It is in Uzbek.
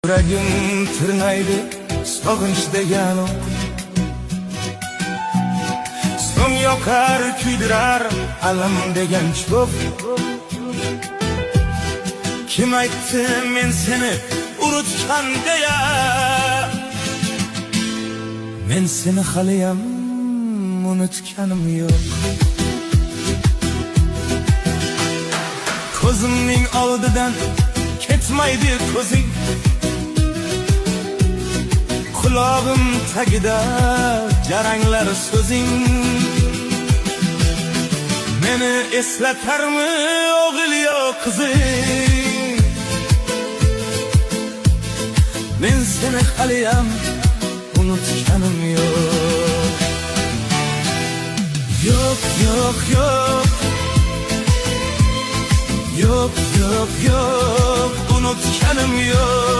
Yuragim tirnaydi sog'inch degan o'q, so'ng yoqar kuydirar alam degan cho'p. Kim aytdi men seni unutgan deya, men seni haliyam unutganim yo'q. Ko'zimning oldidan ketmaydi ko'zing, qulog'im tagida jaranglar so'zing. Meni eslatarmi o'g'il yo qizing? Men seni haliyam unutganim yo'q. Yo'q, yo'q, yo'q. Yo'q, yo'q, yo'q, unutganim yo'q.